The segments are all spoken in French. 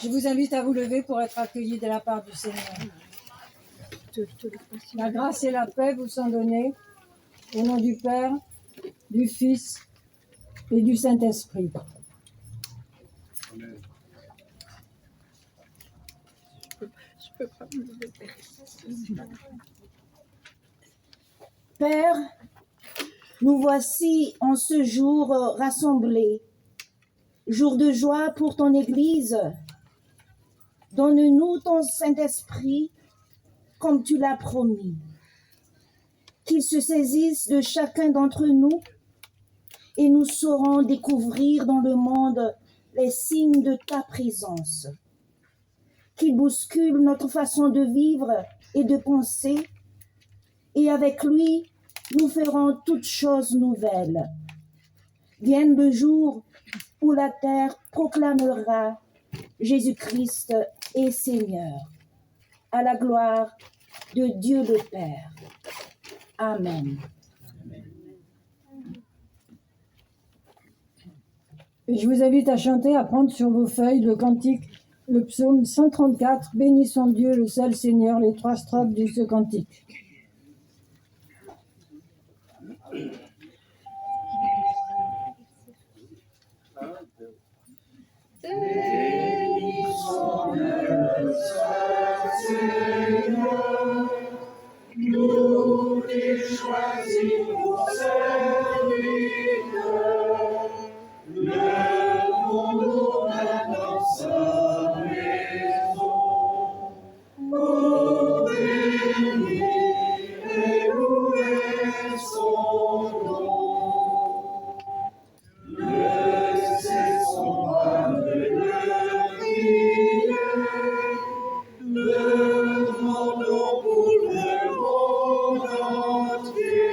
Je vous invite à vous lever pour être accueillis de la part du Seigneur. La grâce et la paix vous sont données au nom du Père, du Fils et du Saint-Esprit. Amen. Je peux pas me lever. Père, nous voici en ce jour rassemblés, jour de joie pour ton Église. Donne-nous ton Saint-Esprit comme tu l'as promis. Qu'il se saisisse de chacun d'entre nous et nous saurons découvrir dans le monde les signes de ta présence. Qu'il bouscule notre façon de vivre et de penser, et avec lui, nous ferons toutes choses nouvelles. Vienne le jour où la terre proclamera Jésus-Christ est Seigneur, à la gloire de Dieu le Père. Amen. Et je vous invite à chanter, à prendre sur vos feuilles le cantique, le psaume 134, « Bénissons Dieu, le seul Seigneur », les 3 strophes de ce cantique. Bénissons le seul Seigneur, nous qui choisis pour serviteur, levons-nous maintenant sa maison, pour bénir et louer son nom. Ne cessons pas de le prier, le demandons pour le monde entier,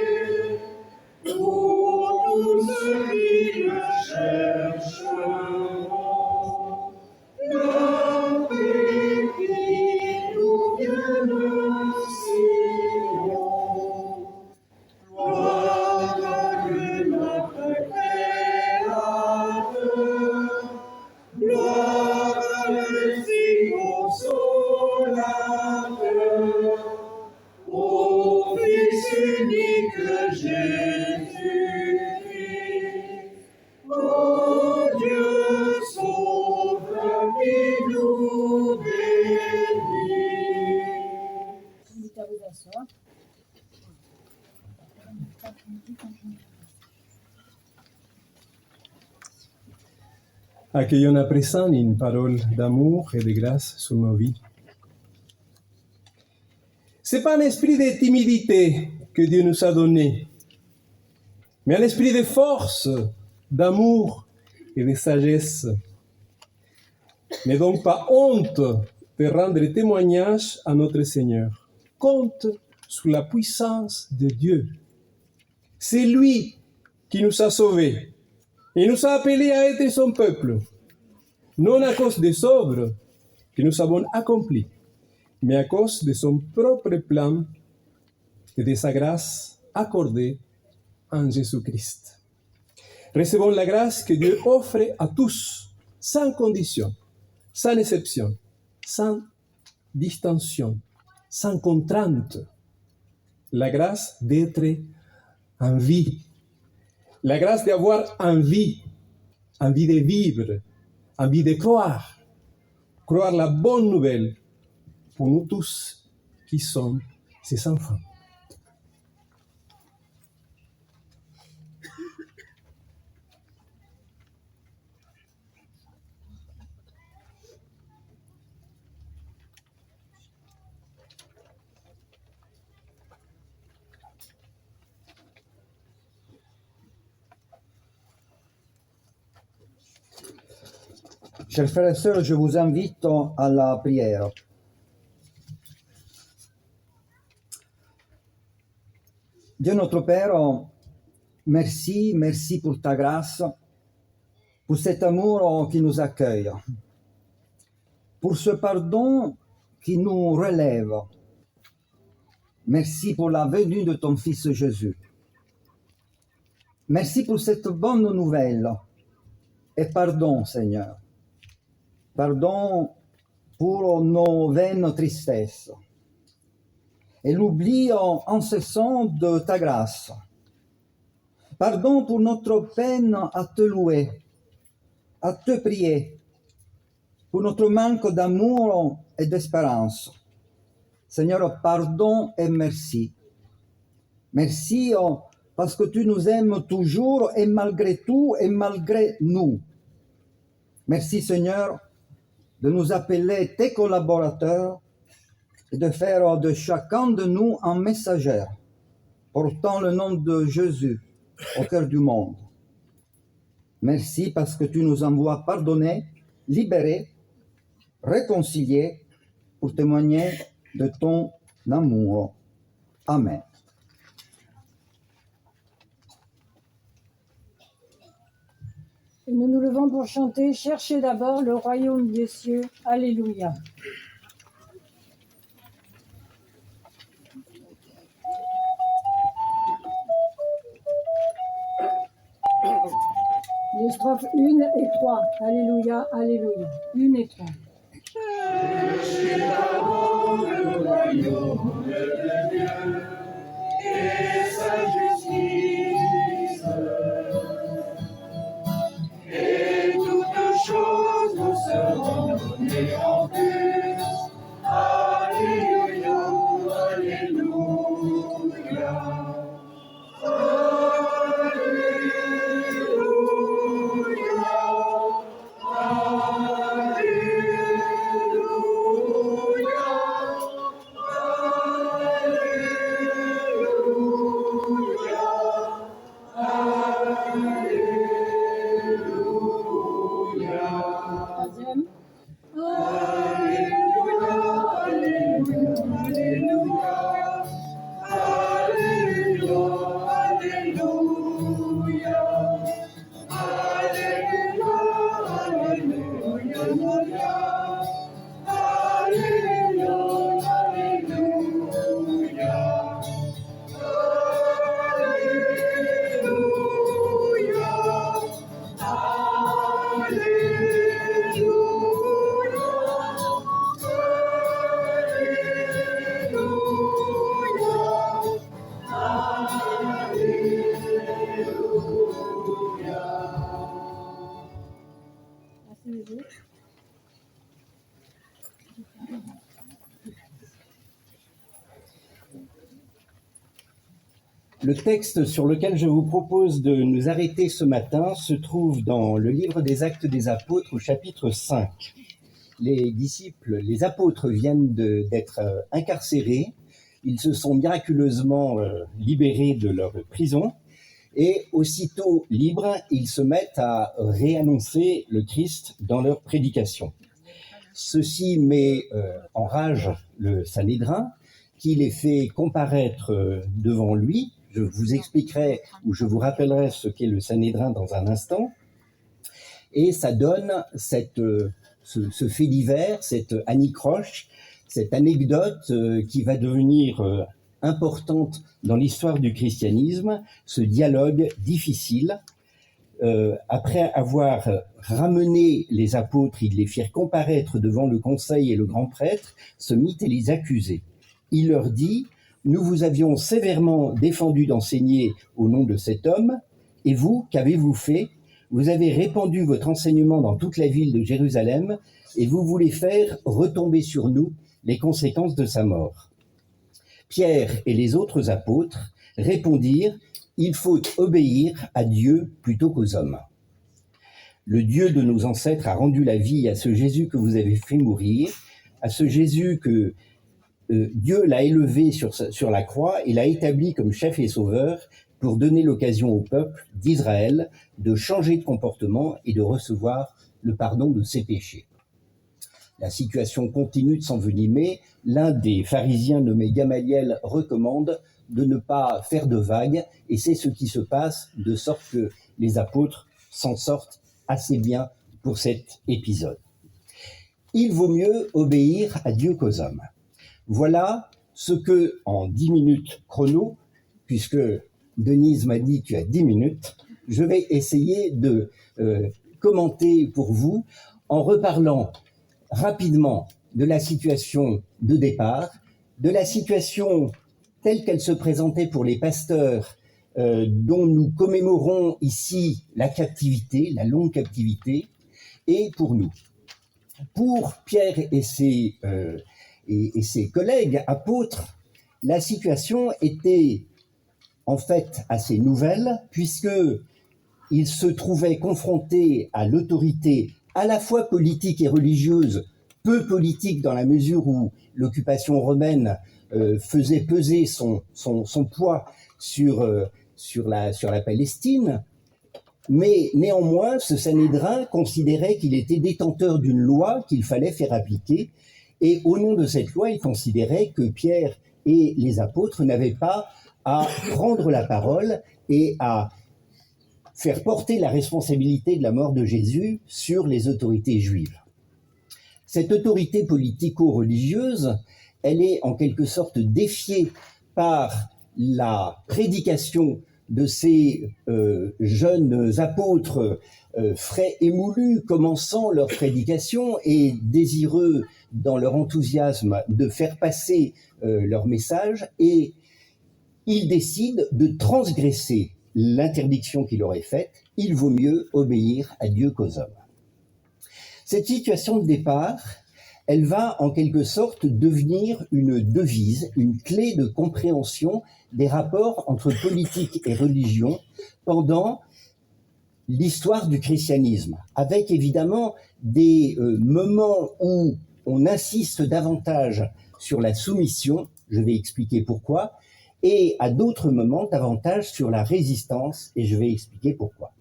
pour tous ceux qui le chercheront. La paix qui nous vient de Sion, gloire à Dieu notre Créateur, gloire à l'Esprit consolateur, au Fils unique Jésus-Christ, ô Dieu sauveur qui nous bénit. Je vous invite à vous asseoir. Accueillons à présent une parole d'amour et de grâce sur nos vies. C'est pas un esprit de timidité que Dieu nous a donné, mais un esprit de force, d'amour et de sagesse. N'aie donc pas honte de rendre témoignage à notre Seigneur. Compte sur la puissance de Dieu. C'est lui qui nous a sauvés. Il nous a appelés à être son peuple, non à cause des œuvres que nous avons accomplies, mais à cause de son propre plan et de sa grâce accordée en Jésus-Christ. Recevons la grâce que Dieu offre à tous, sans condition, sans exception, sans distinction, sans contrainte. La grâce d'être en vie. La grâce d'avoir envie de vivre, envie de croire la bonne nouvelle pour nous tous qui sommes ses enfants. Chers frères et sœurs, je vous invite à la prière. Dieu notre Père, merci, merci pour ta grâce, pour cet amour qui nous accueille, pour ce pardon qui nous relève. Merci pour la venue de ton Fils Jésus. Merci pour cette bonne nouvelle. Et pardon, Seigneur. Pardon pour nos vaines tristesses et l'oubli incessant de ta grâce. Pardon pour notre peine à te louer, à te prier, pour notre manque d'amour et d'espérance. Seigneur, pardon et merci. Merci parce que tu nous aimes toujours et malgré tout et malgré nous. Merci Seigneur de nous appeler tes collaborateurs et de faire de chacun de nous un messager portant le nom de Jésus au cœur du monde. Merci parce que tu nous envoies pardonner, libérer, réconcilier pour témoigner de ton amour. Amen. Et nous nous levons pour chanter « Cherchez d'abord le royaume des cieux ». Alléluia. Les strophes 1 et 3. Alléluia, alléluia. 1 et 3. Cherchez d'abord le royaume de Dieu et sa justice, et toutes choses nous seront données en plus. Alléluia, alléluia. Troisième. Asseyez-vous. Le texte sur lequel je vous propose de nous arrêter ce matin se trouve dans le livre des Actes des Apôtres au chapitre 5. Les disciples, les apôtres viennent d'être incarcérés. Ils se sont miraculeusement libérés de leur prison et aussitôt libres, ils se mettent à réannoncer le Christ dans leur prédication. Ceci met en rage le Sanhédrin qui les fait comparaître devant lui. Je vous expliquerai ou je vous rappellerai ce qu'est le Sanhédrin dans un instant. Et ça donne ce fait divers, cette anicroche, cette anecdote qui va devenir importante dans l'histoire du christianisme, ce dialogue difficile. Après avoir ramené les apôtres, ils les firent comparaître devant le conseil et le grand prêtre, se mit à les accuser. Il leur dit: nous vous avions sévèrement défendu d'enseigner au nom de cet homme, et vous, qu'avez-vous fait? Vous avez répandu votre enseignement dans toute la ville de Jérusalem, et vous voulez faire retomber sur nous les conséquences de sa mort. Pierre et les autres apôtres répondirent: il faut obéir à Dieu plutôt qu'aux hommes. Le Dieu de nos ancêtres a rendu la vie à ce Jésus que vous avez fait mourir, à ce Jésus que Dieu l'a élevé sur la croix et l'a établi comme chef et sauveur pour donner l'occasion au peuple d'Israël de changer de comportement et de recevoir le pardon de ses péchés. La situation continue de s'envenimer. L'un des pharisiens nommé Gamaliel recommande de ne pas faire de vagues, et c'est ce qui se passe, de sorte que les apôtres s'en sortent assez bien pour cet épisode. Il vaut mieux obéir à Dieu qu'aux hommes. Voilà ce que, en 10 minutes chrono, puisque Denise m'a dit tu as 10 minutes, je vais essayer de commenter pour vous en reparlant rapidement de la situation de départ, de la situation telle qu'elle se présentait pour les pasteurs dont nous commémorons ici la captivité, la longue captivité, et pour nous. Pour Pierre et ses collègues apôtres, la situation était en fait assez nouvelle, puisqu'ils se trouvaient confrontés à l'autorité à la fois politique et religieuse, peu politique dans la mesure où l'occupation romaine faisait peser son poids sur la Palestine, mais néanmoins, ce Sanhédrin considérait qu'il était détenteur d'une loi qu'il fallait faire appliquer, et au nom de cette loi, il considérait que Pierre et les apôtres n'avaient pas à prendre la parole et à faire porter la responsabilité de la mort de Jésus sur les autorités juives. Cette autorité politico-religieuse, elle est en quelque sorte défiée par la prédication de ces jeunes apôtres frais et moulus, commençant leur prédication et désireux dans leur enthousiasme de faire passer leur message, et ils décident de transgresser l'interdiction qu'il aurait faite. Il vaut mieux obéir à Dieu qu'aux hommes. Cette situation de départ, elle va en quelque sorte devenir une devise, une clé de compréhension des rapports entre politique et religion pendant l'histoire du christianisme, avec évidemment des moments où on insiste davantage sur la soumission, je vais expliquer pourquoi, et à d'autres moments davantage sur la résistance, et je vais expliquer pourquoi.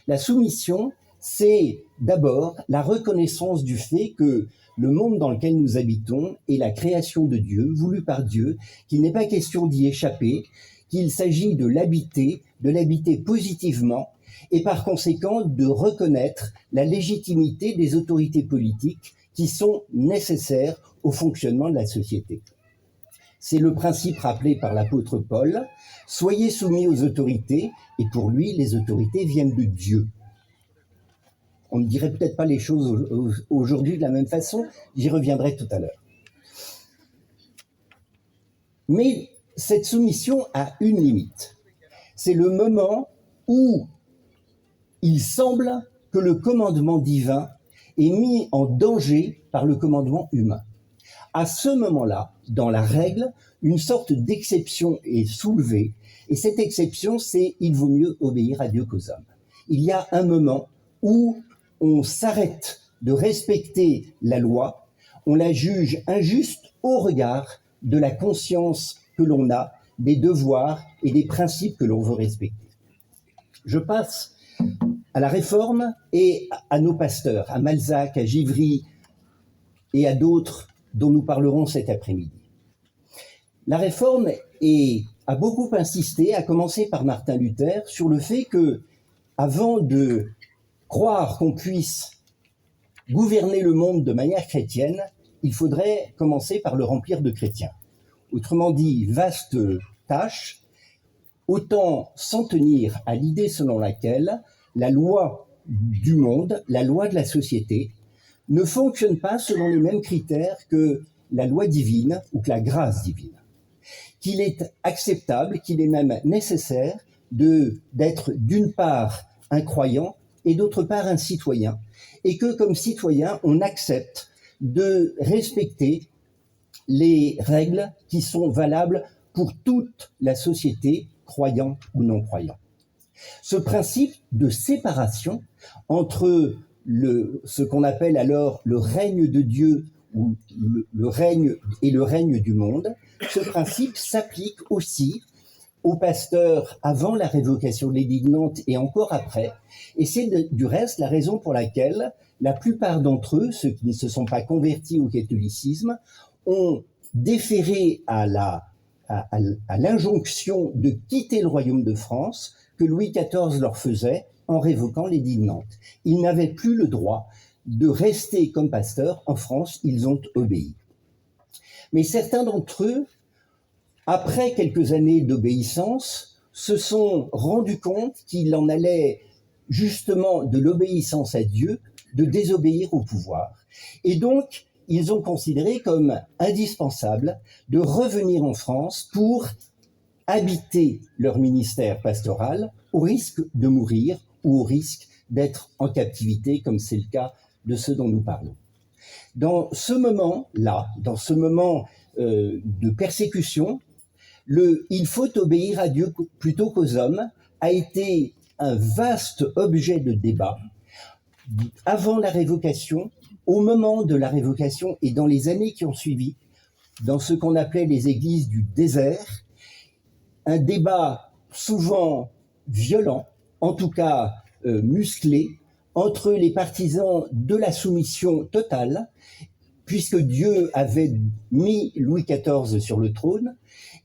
La soumission, c'est d'abord la reconnaissance du fait que le monde dans lequel nous habitons est la création de Dieu, voulue par Dieu, qu'il n'est pas question d'y échapper, qu'il s'agit de l'habiter positivement, et par conséquent de reconnaître la légitimité des autorités politiques qui sont nécessaires au fonctionnement de la société. C'est le principe rappelé par l'apôtre Paul, « Soyez soumis aux autorités », et pour lui, les autorités viennent de Dieu. On ne dirait peut-être pas les choses aujourd'hui de la même façon, j'y reviendrai tout à l'heure. Mais cette soumission a une limite. C'est le moment où il semble que le commandement divin est mis en danger par le commandement humain. À ce moment-là, dans la règle, une sorte d'exception est soulevée, et cette exception, c'est « il vaut mieux obéir à Dieu qu'aux hommes ». Il y a un moment où on s'arrête de respecter la loi, on la juge injuste au regard de la conscience que l'on a, des devoirs et des principes que l'on veut respecter. Je passe à la Réforme et à nos pasteurs, à Malzac, à Givry et à d'autres dont nous parlerons cet après-midi. La Réforme a beaucoup insisté, à commencer par Martin Luther, sur le fait que, avant de croire qu'on puisse gouverner le monde de manière chrétienne, il faudrait commencer par le remplir de chrétiens. Autrement dit, vaste tâche, autant s'en tenir à l'idée selon laquelle la loi du monde, la loi de la société, ne fonctionne pas selon les mêmes critères que la loi divine ou que la grâce divine. Qu'il est acceptable, qu'il est même nécessaire d'être d'une part un croyant et d'autre part un citoyen, et que comme citoyen, on accepte de respecter les règles qui sont valables pour toute la société, croyant ou non croyant. Ce principe de séparation entre ce qu'on appelle alors le règne de Dieu ou le règne et le règne du monde, ce principe s'applique aussi aux pasteurs avant la révocation de l'édit de Nantes et encore après, et c'est du reste la raison pour laquelle la plupart d'entre eux, ceux qui ne se sont pas convertis au catholicisme, ont déféré à l'injonction de quitter le royaume de France que Louis XIV leur faisait en révoquant l'édit de Nantes. Ils n'avaient plus le droit de rester comme pasteurs en France, ils ont obéi. Mais certains d'entre eux, après quelques années d'obéissance, se sont rendus compte qu'il en allait justement de l'obéissance à Dieu, de désobéir au pouvoir. Et donc, ils ont considéré comme indispensable de revenir en France pour habiter leur ministère pastoral au risque de mourir ou au risque d'être en captivité, comme c'est le cas de ceux dont nous parlons. Dans ce moment-là, dans ce moment de persécution, le « il faut obéir à Dieu plutôt qu'aux hommes » a été un vaste objet de débat avant la révocation, au moment de la révocation et dans les années qui ont suivi, dans ce qu'on appelait les églises du désert, un débat souvent violent, en tout cas musclé, entre les partisans de la soumission totale, puisque Dieu avait mis Louis XIV sur le trône,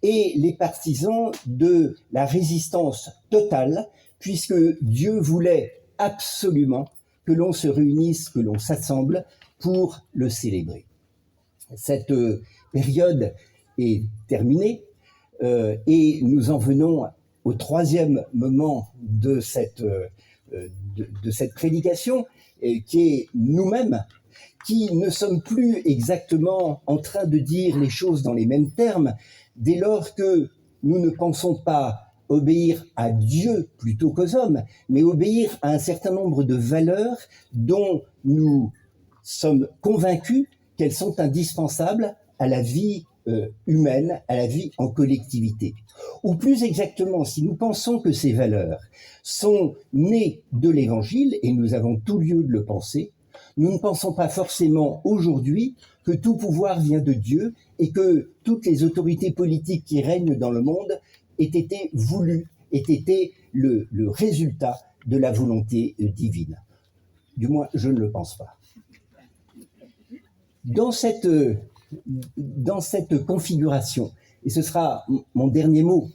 et les partisans de la résistance totale, puisque Dieu voulait absolument que l'on se réunisse, que l'on s'assemble pour le célébrer. Cette période est terminée et nous en venons au troisième moment de cette prédication, qui est nous-mêmes, qui ne sommes plus exactement en train de dire les choses dans les mêmes termes, dès lors que nous ne pensons pas obéir à Dieu plutôt qu'aux hommes, mais obéir à un certain nombre de valeurs dont nous sommes convaincus qu'elles sont indispensables à la vie humaine, à la vie en collectivité. Ou plus exactement, si nous pensons que ces valeurs sont nées de l'Évangile, et nous avons tout lieu de le penser, nous ne pensons pas forcément aujourd'hui que tout pouvoir vient de Dieu et que toutes les autorités politiques qui règnent dans le monde aient été voulues, aient été le résultat de la volonté divine. Du moins, je ne le pense pas. Dans cette configuration, et ce sera mon dernier mot,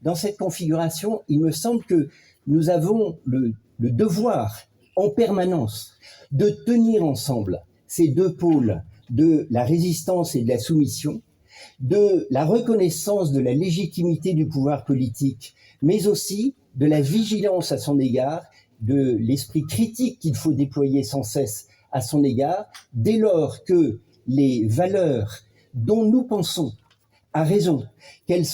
dans cette configuration, il me semble que nous avons le devoir en permanence de tenir ensemble ces deux pôles de la résistance et de la soumission, de la reconnaissance de la légitimité du pouvoir politique, mais aussi de la vigilance à son égard, de l'esprit critique qu'il faut déployer sans cesse à son égard, dès lors que les valeurs dont nous pensons, à raison, qu'elles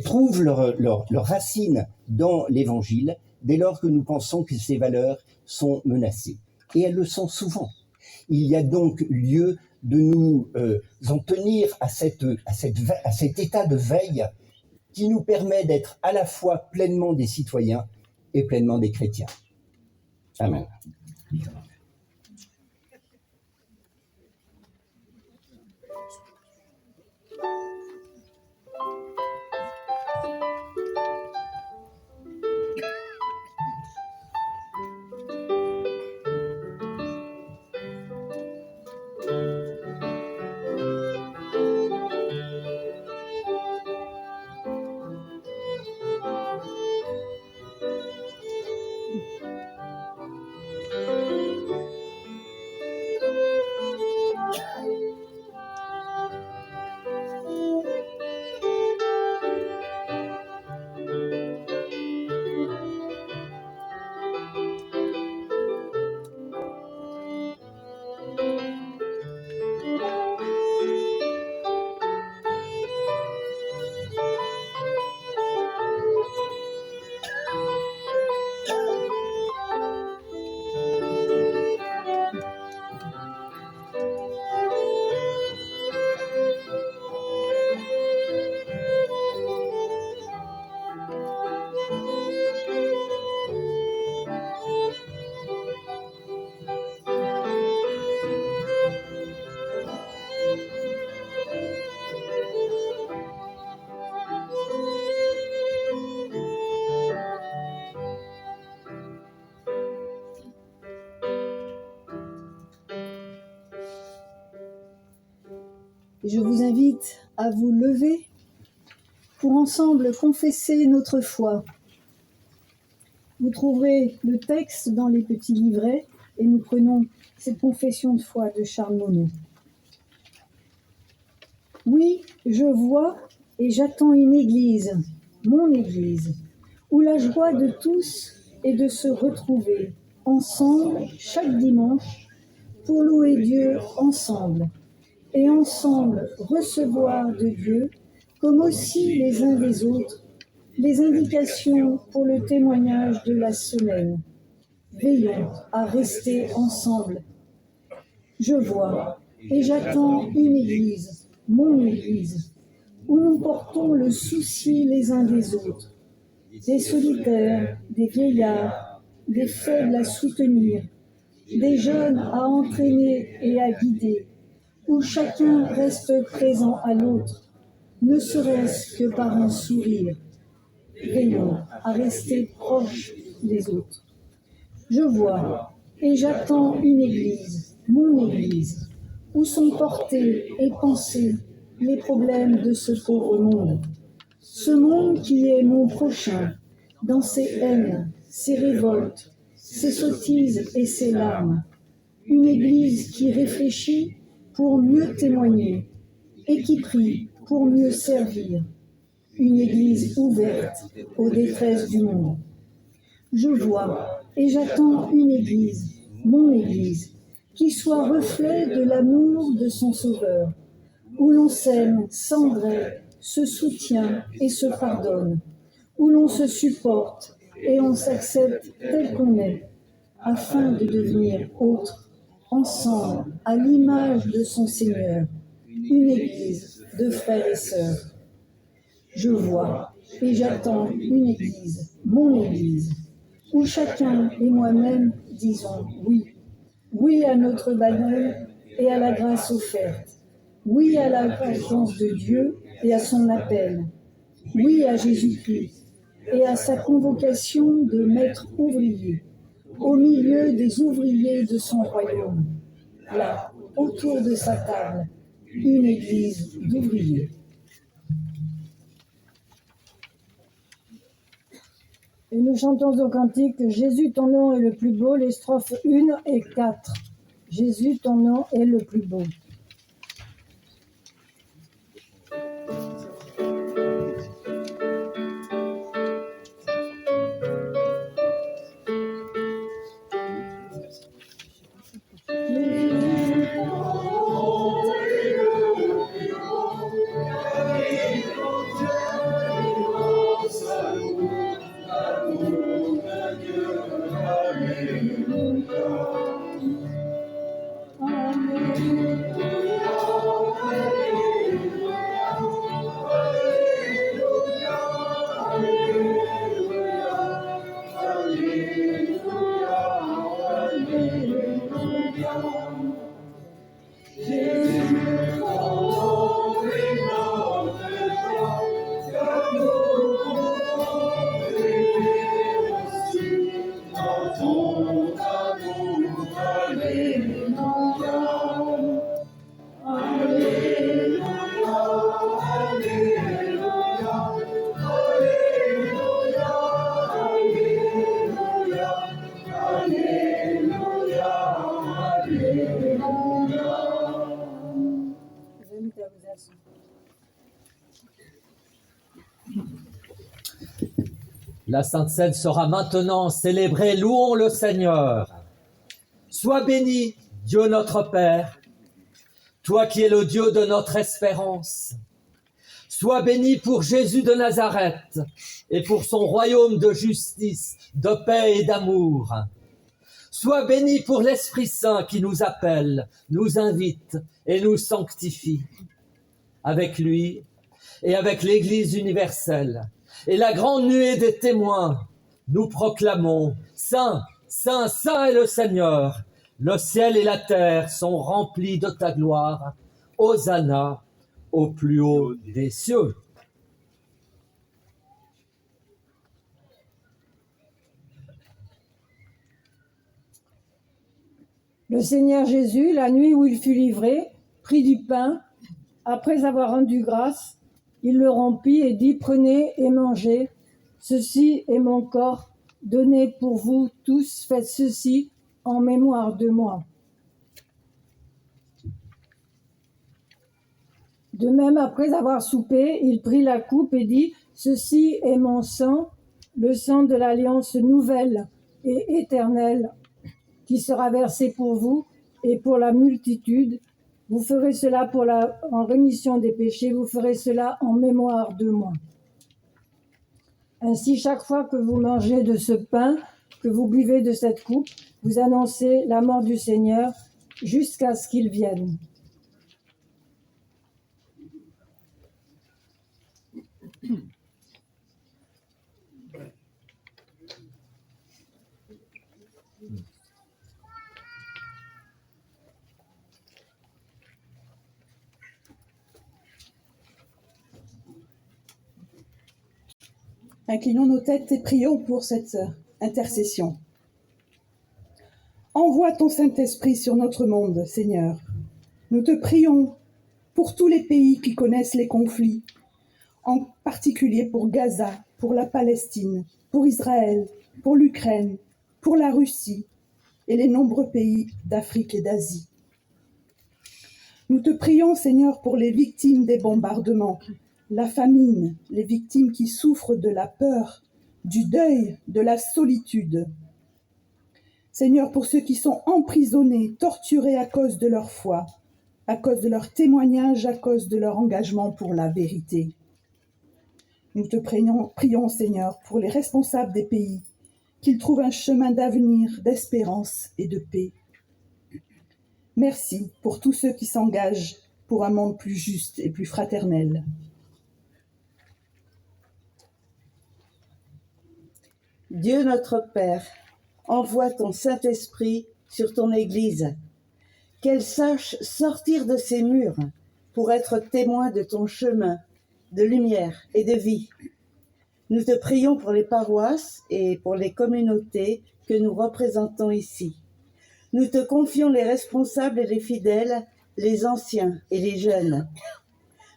trouvent leur racine dans l'Évangile, dès lors que nous pensons que ces valeurs sont menacées. Et elles le sont souvent. Il y a donc lieu de nous en tenir à cet état de veille qui nous permet d'être à la fois pleinement des citoyens et pleinement des chrétiens. Amen. Et je vous invite à vous lever pour ensemble confesser notre foi. Vous trouverez le texte dans les petits livrets et nous prenons cette confession de foi de Charles Monod. Oui, je vois et j'attends une église, mon église, où la joie de tous est de se retrouver ensemble chaque dimanche pour louer Dieu ensemble, et ensemble recevoir de Dieu, comme aussi les uns des autres, les indications pour le témoignage de la semaine. Veillons à rester ensemble. Je vois et j'attends une église, mon église, où nous portons le souci les uns des autres, des solitaires, des vieillards, des faibles à soutenir, des jeunes à entraîner et à guider, où chacun reste présent à l'autre, ne serait-ce que par un sourire. Veillons à rester proches des autres. Je vois et j'attends une église, mon église, où sont portés et pensés les problèmes de ce pauvre monde. Ce monde qui est mon prochain, dans ses haines, ses révoltes, ses sottises et ses larmes. Une église qui réfléchit pour mieux témoigner et qui prie pour mieux servir. Une église ouverte aux détresses du monde. Je vois et j'attends une église, mon église, qui soit reflet de l'amour de son Sauveur, où l'on s'aime sans gré, se soutient et se pardonne, où l'on se supporte et on s'accepte tel qu'on est, afin de devenir autre, ensemble, à l'image de son Seigneur, une église de frères et sœurs. Je vois et j'attends une église, mon église, où chacun et moi-même disons oui. Oui à notre baptême et à la grâce offerte. Oui à la présence de Dieu et à son appel. Oui à Jésus-Christ et à sa convocation de maître ouvrier, au milieu des ouvriers de son royaume. Là, autour de sa table, une église d'ouvriers. Et nous chantons au cantique « Jésus, ton nom est le plus beau », les strophes 1 et 4. « Jésus, ton nom est le plus beau ». La Sainte Seine sera maintenant célébrée, louons le Seigneur. Sois béni, Dieu notre Père, toi qui es le Dieu de notre espérance. Sois béni pour Jésus de Nazareth et pour son royaume de justice, de paix et d'amour. Sois béni pour l'Esprit Saint qui nous appelle, nous invite et nous sanctifie. Avec lui et avec l'Église universelle et la grande nuée des témoins, nous proclamons « Saint, Saint, Saint est le Seigneur ! Le ciel et la terre sont remplis de ta gloire. Hosanna au plus haut des cieux. » Le Seigneur Jésus, la nuit où il fut livré, prit du pain. Après avoir rendu grâce, il le rompit et dit « Prenez et mangez, ceci est mon corps, donné pour vous tous, faites ceci en mémoire de moi. » De même, après avoir soupé, il prit la coupe et dit « Ceci est mon sang, le sang de l'alliance nouvelle et éternelle, qui sera versé pour vous et pour la multitude. Vous ferez cela en rémission des péchés, vous ferez cela en mémoire de moi. Ainsi, chaque fois que vous mangez de ce pain, que vous buvez de cette coupe, vous annoncez la mort du Seigneur jusqu'à ce qu'il vienne. Inclinons nos têtes et prions pour cette intercession. Envoie ton Saint-Esprit sur notre monde, Seigneur. Nous te prions pour tous les pays qui connaissent les conflits, en particulier pour Gaza, pour la Palestine, pour Israël, pour l'Ukraine, pour la Russie et les nombreux pays d'Afrique et d'Asie. Nous te prions, Seigneur, pour les victimes des bombardements, la famine, les victimes qui souffrent de la peur, du deuil, de la solitude. Seigneur, pour ceux qui sont emprisonnés, torturés à cause de leur foi, à cause de leur témoignage, à cause de leur engagement pour la vérité. Nous te prions, Seigneur, pour les responsables des pays, qu'ils trouvent un chemin d'avenir, d'espérance et de paix. Merci pour tous ceux qui s'engagent pour un monde plus juste et plus fraternel. Dieu notre Père, envoie ton Saint-Esprit sur ton Église, qu'elle sache sortir de ses murs pour être témoin de ton chemin, de lumière et de vie. Nous te prions pour les paroisses et pour les communautés que nous représentons ici. Nous te confions les responsables et les fidèles, les anciens et les jeunes.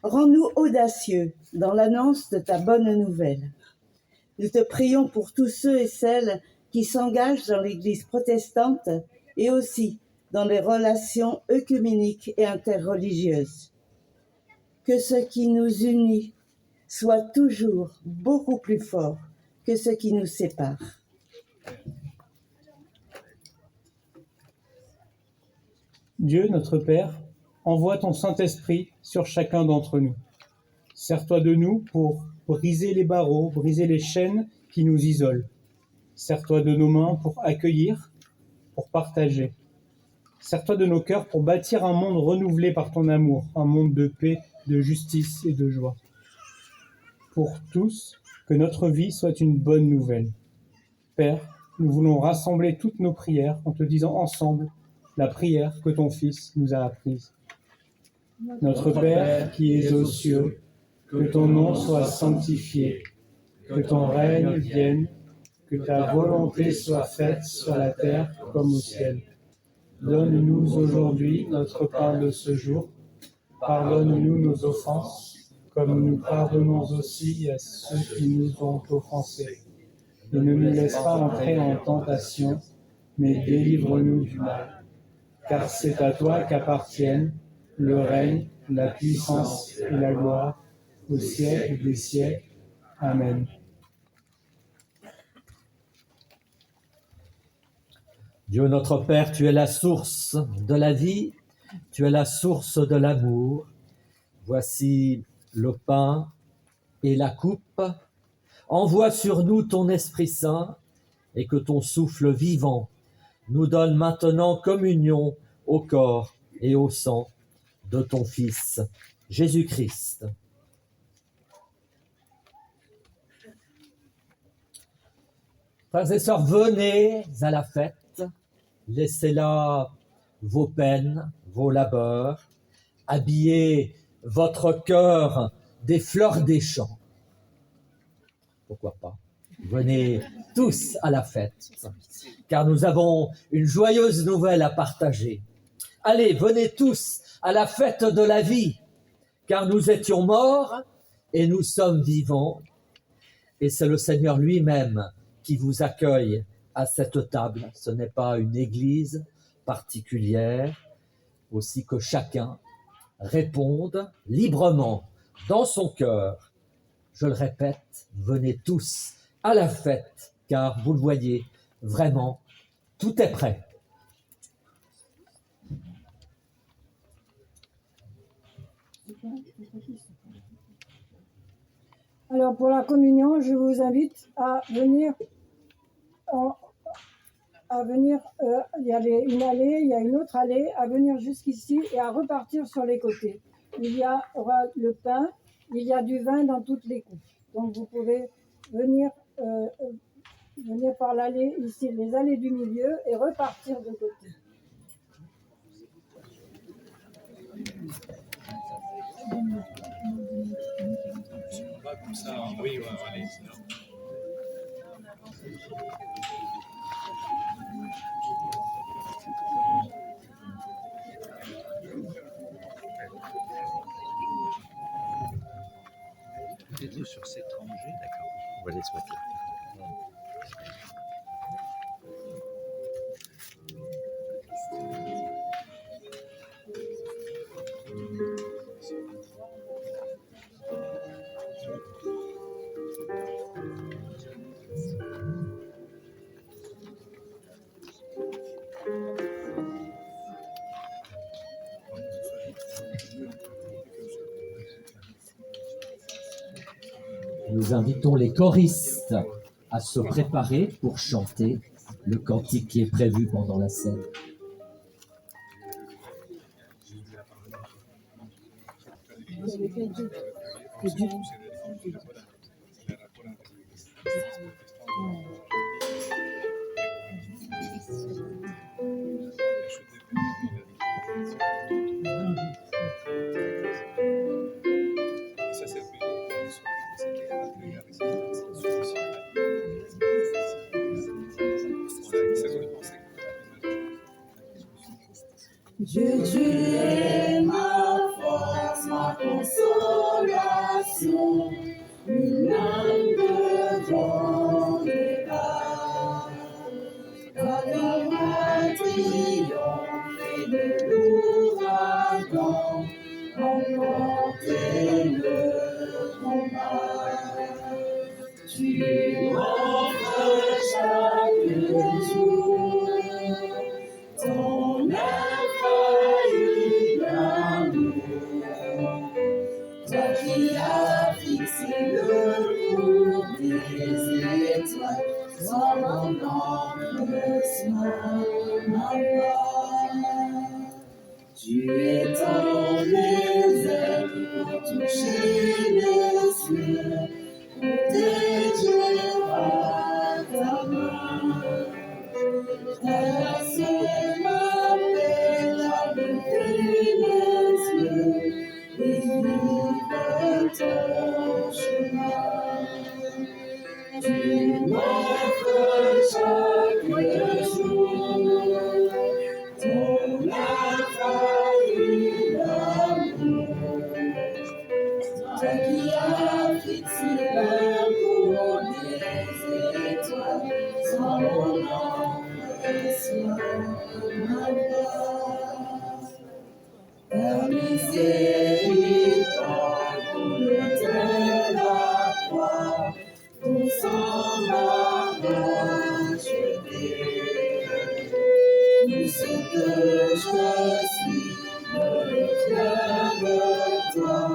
Rends-nous audacieux dans l'annonce de ta bonne nouvelle. Nous te prions pour tous ceux et celles qui s'engagent dans l'Église protestante et aussi dans les relations œcuméniques et interreligieuses. Que ce qui nous unit soit toujours beaucoup plus fort que ce qui nous sépare. Dieu, notre Père, envoie ton Saint-Esprit sur chacun d'entre nous. Sers-toi de nous pour briser les barreaux, briser les chaînes qui nous isolent. Sers-toi de nos mains pour accueillir, pour partager. Sers-toi de nos cœurs pour bâtir un monde renouvelé par ton amour, un monde de paix, de justice et de joie. Pour tous, que notre vie soit une bonne nouvelle. Père, nous voulons rassembler toutes nos prières en te disant ensemble la prière que ton Fils nous a apprise. Notre Père qui es aux cieux, que ton nom soit sanctifié, que ton règne vienne, que ta volonté soit faite sur la terre comme au ciel. Donne-nous aujourd'hui notre pain de ce jour. Pardonne-nous nos offenses, comme nous pardonnons aussi à ceux qui nous ont offensés. Et ne nous laisse pas entrer en tentation, mais délivre-nous du mal. Car c'est à toi qu'appartiennent le règne, la puissance et la gloire, au siècle des siècles. Amen. Dieu notre Père, tu es la source de la vie, tu es la source de l'amour. Voici le pain et la coupe. Envoie sur nous ton Esprit Saint et que ton souffle vivant nous donne maintenant communion au corps et au sang de ton Fils, Jésus-Christ. Frères et sœurs, venez à la fête, laissez là vos peines, vos labeurs, habillez votre cœur des fleurs des champs. Pourquoi pas? Venez tous à la fête, car nous avons une joyeuse nouvelle à partager. Allez, venez tous à la fête de la vie, car nous étions morts et nous sommes vivants. Et c'est le Seigneur lui-même qui vous accueille à cette table. Ce n'est pas une église particulière, aussi que chacun réponde librement dans son cœur. Je le répète, venez tous à la fête, car vous le voyez, vraiment, tout est prêt. Alors pour la communion, je vous invite à venir. Il y a une allée, il y a une autre allée, à venir jusqu'ici et à repartir sur les côtés. Il y aura le pain, il y a du vin dans toutes les coupes. Donc vous pouvez venir par l'allée ici, les allées du milieu et repartir de côté. Comme ça, oui, allez. Peut-être sur cette rangée, d'accord. On va les mettre là. Nous invitons les choristes à se préparer pour chanter le cantique qui est prévu pendant la scène. Dieu, tu es ma force, ma consolation, une âme devant les pas. Ta gloire triomphe de l'ouragan, remporter le combat. Tu m'offres chaque jour ton infaillible amour, toi qui as fixé le cours des étoiles, sois mon ange, sois ma voix. Tu étends les ailes pour toucher les cieux, protégé par ta main. Ta grâce m'appelle à lever les yeux et vivre ton chemin. Tu m'offres chaque jour ton infaillible amour, toi qui as fixé le cours des étoiles, sois mon ange, sois ma voix. Ta miséricorde coule de la croix, ton sang m'a racheté. Tout ce que je suis me vient de toi,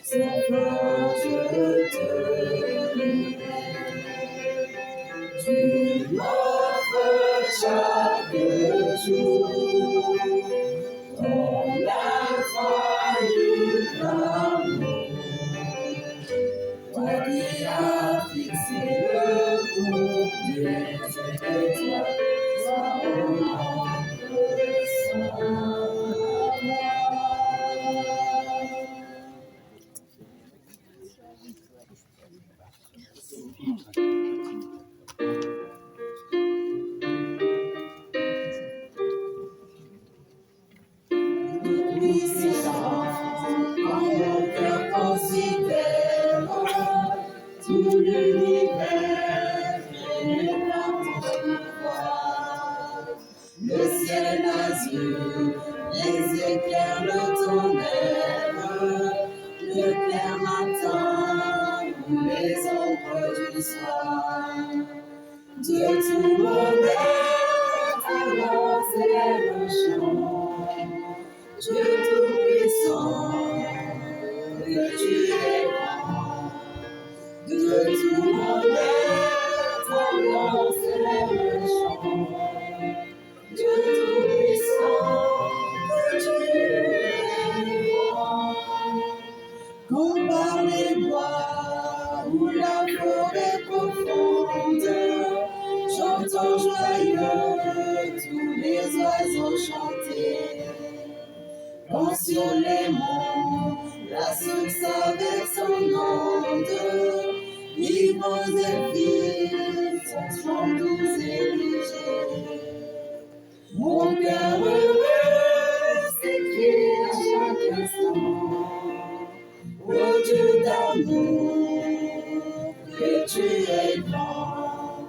sans toi je te loue. Tu m'offres chaque jour ton infaillible amour, toi qui as fixé le cours des étoiles, sois mon ange, sois ma voix. Quand mon cœur considère tout l'univers et par ton pouvoir, le ciel azur, les éclairs, le tonnerre, le clair matin ou les ombres du soir, de tout mon être, alors c'est le chant. Dieu tout-puissant, Tout mon être annonce le chant. Dieu Tout-Puissant, que tu es grand. Quand par les bois ou la forêt profonde, j'entends joyeux tous les oiseaux chanter. Quand sur les monts, la source avec son onde, vivants et filles, son chant doux et léger. Mon cœur heureux s'écrie à chaque instant. Oh Dieu d'amour, que tu es grand.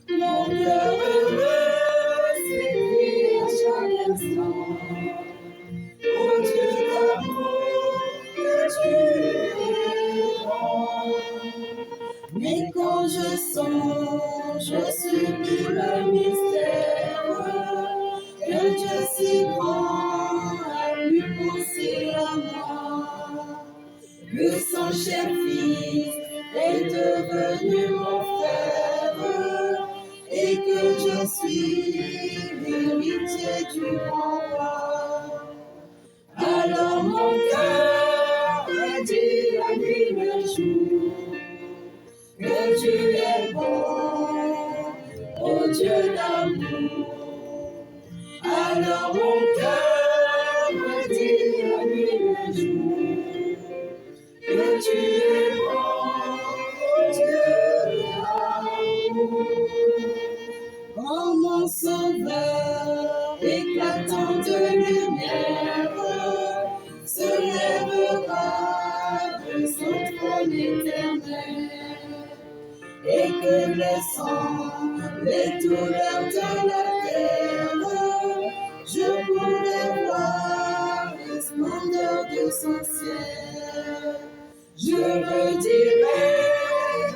Mon cœur heureux s'écrie à chaque instant. Oh Dieu d'amour, que tu es grand. Mais quand je songe, je subis le mystère que Dieu si grand a pu penser à moi. Que son cher fils est devenu mon frère et que je suis l'héritier du grand roi. Alors mon cœur me dit la nuit le jour que tu es bon, ô Dieu d'amour. Alors mon cœur me dit la nuit le jour que tu es bon, ô Dieu d'amour. Oh mon sauveur, éclatant de lumière, se lèvera de son trône éternel. Et que le sang, les douleurs de la terre, je pourrai voir les splendeurs de son ciel. Je redirai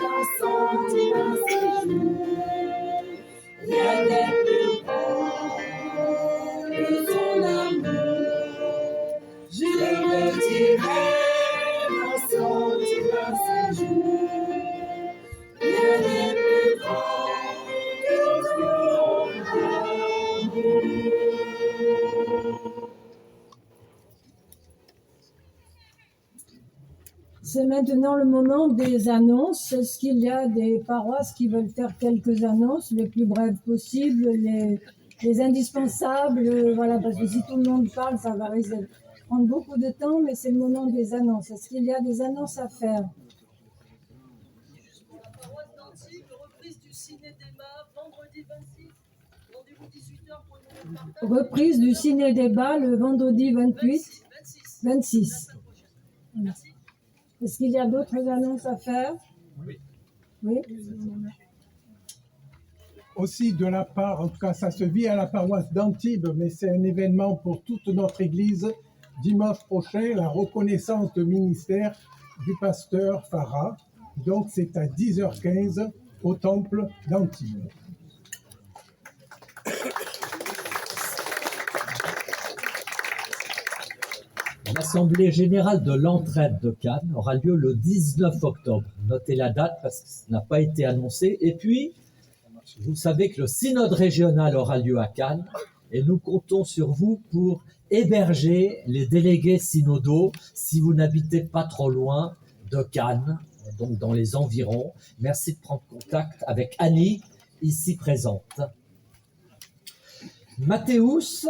dans son séjour, rien n'est plus grand que ton amour. Je redirai dans son séjour. Rien n'est plus grand que ton amour. C'est maintenant le moment des annonces. Est-ce qu'il y a des paroisses qui veulent faire quelques annonces, les plus brèves possibles, les indispensables, voilà, parce que si tout le monde parle, ça va risquer de prendre beaucoup de temps, mais c'est le moment des annonces. Est-ce qu'il y a des annonces à faire? Reprise du ciné-débat le vendredi 26. Voilà. Est-ce qu'il y a d'autres annonces à faire? Oui. Aussi de la part, en tout cas ça se vit à la paroisse d'Antibes, mais c'est un événement pour toute notre Église. Dimanche prochain, la reconnaissance de ministère du pasteur Farah. Donc c'est à 10h15 au temple d'Antibes. L'Assemblée générale de l'entraide de Cannes aura lieu le 19 octobre. Notez la date parce que ça n'a pas été annoncé. Et puis, vous savez que le synode régional aura lieu à Cannes et nous comptons sur vous pour héberger les délégués synodaux si vous n'habitez pas trop loin de Cannes, donc dans les environs. Merci de prendre contact avec Annie, ici présente. Mathéus.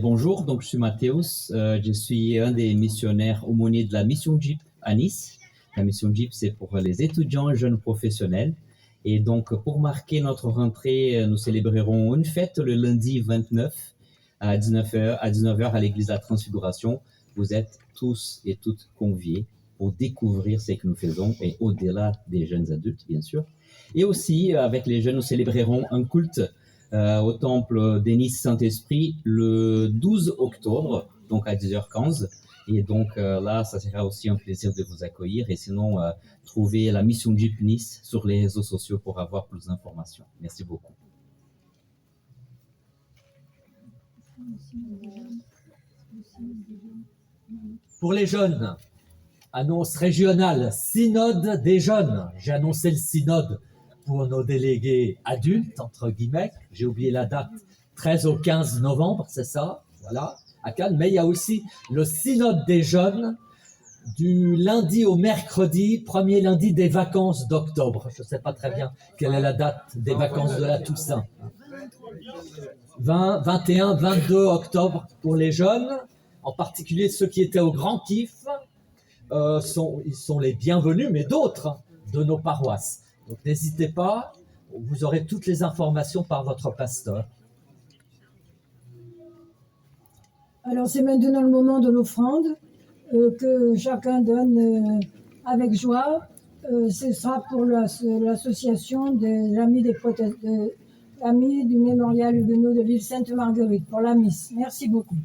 Bonjour, donc je suis Mathéus, je suis un des missionnaires aumôniers de la mission JIP à Nice. La mission JIP, c'est pour les étudiants et jeunes professionnels. Et donc, pour marquer notre rentrée, nous célébrerons une fête le lundi 29 à 19h à l'église de la Transfiguration. Vous êtes tous et toutes conviés pour découvrir ce que nous faisons et au-delà des jeunes adultes, bien sûr. Et aussi, avec les jeunes, nous célébrerons un culte au temple de Nice Saint-Esprit le 12 octobre, donc à 10h15. Et donc là, ça sera aussi un plaisir de vous accueillir. Et sinon, trouvez la mission JIP Nice sur les réseaux sociaux pour avoir plus d'informations. Merci beaucoup. Pour les jeunes, Annonce régionale, synode des jeunes. J'ai annoncé le synode pour nos délégués adultes, entre guillemets. J'ai oublié la date, 13 au 15 novembre, c'est ça, voilà, à Cannes. Mais il y a aussi le synode des jeunes du lundi au mercredi, premier lundi des vacances d'octobre. Je ne sais pas très bien quelle est la date des vacances de la Toussaint. 20, 21, 22 octobre pour les jeunes, en particulier ceux qui étaient au Grand Kiff. Ils sont les bienvenus, mais d'autres de nos paroisses. Donc n'hésitez pas, vous aurez toutes les informations par votre pasteur. Alors c'est maintenant le moment de l'offrande que chacun donne avec joie. Ce sera pour l'association des Amis Amis du Mémorial Huguenot de l'île Sainte-Marguerite, pour la Miss. Merci beaucoup.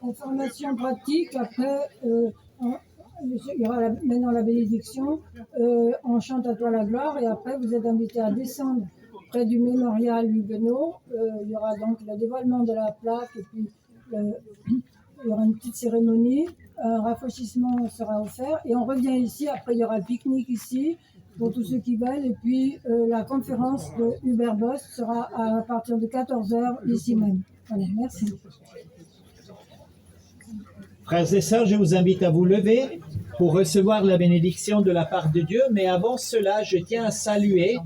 Information pratique, après il y aura maintenant la bénédiction, on chante à toi la gloire et après vous êtes invités à descendre près du mémorial Huguenot. Il y aura donc le dévoilement de la plaque et puis il y aura une petite cérémonie, un rafraîchissement sera offert et on revient ici, après il y aura le pique-nique ici pour tous ceux qui veulent et puis la conférence de Hubert Boss sera à partir de 14h ici même. Voilà, merci. Frères et sœurs, je vous invite à vous lever pour recevoir la bénédiction de la part de Dieu. Mais avant cela, je tiens à saluer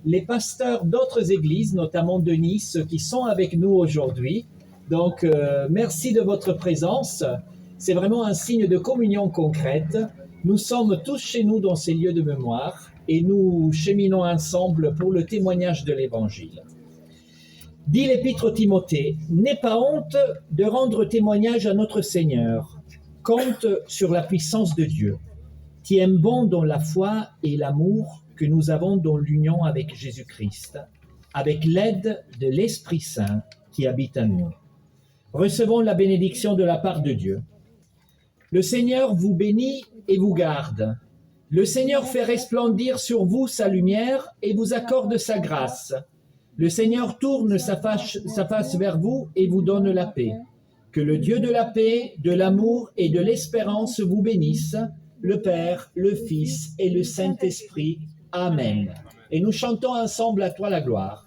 les pasteurs d'autres églises, notamment de Nice, qui sont avec nous aujourd'hui. Donc, merci de votre présence. C'est vraiment un signe de communion concrète. Nous sommes tous chez nous dans ces lieux de mémoire et nous cheminons ensemble pour le témoignage de l'Évangile. Dit l'Épître au Timothée, n'aie pas honte de rendre témoignage à notre Seigneur. Compte sur la puissance de Dieu. Tiens bon dans la foi et l'amour que nous avons dans l'union avec Jésus-Christ, avec l'aide de l'Esprit Saint qui habite en nous. Recevons la bénédiction de la part de Dieu. Le Seigneur vous bénit et vous garde. Le Seigneur fait resplendir sur vous sa lumière et vous accorde sa grâce. Le Seigneur tourne sa face vers vous et vous donne la paix. Que le Dieu de la paix, de l'amour et de l'espérance vous bénisse, le Père, le Fils et le Saint-Esprit. Amen. Et nous chantons ensemble à toi la gloire.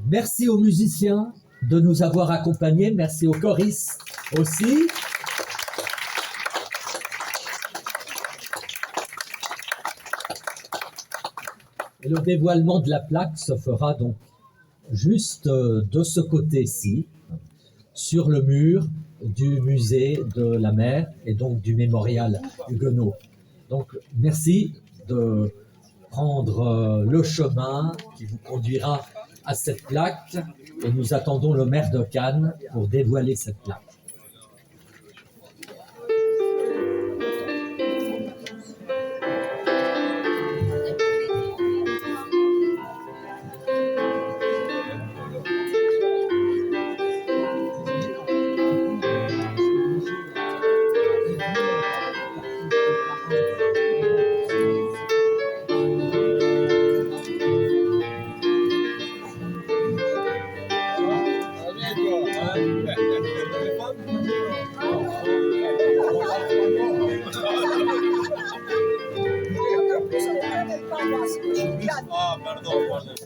Merci aux musiciens de nous avoir accompagnés. Merci aux choristes aussi. Et le dévoilement de la plaque se fera donc juste de ce côté-ci, sur le mur du musée de la mer et donc du mémorial huguenot. Donc merci de prendre le chemin qui vous conduira à cette plaque et nous attendons le maire de Cannes pour dévoiler cette plaque. Ah, pardon.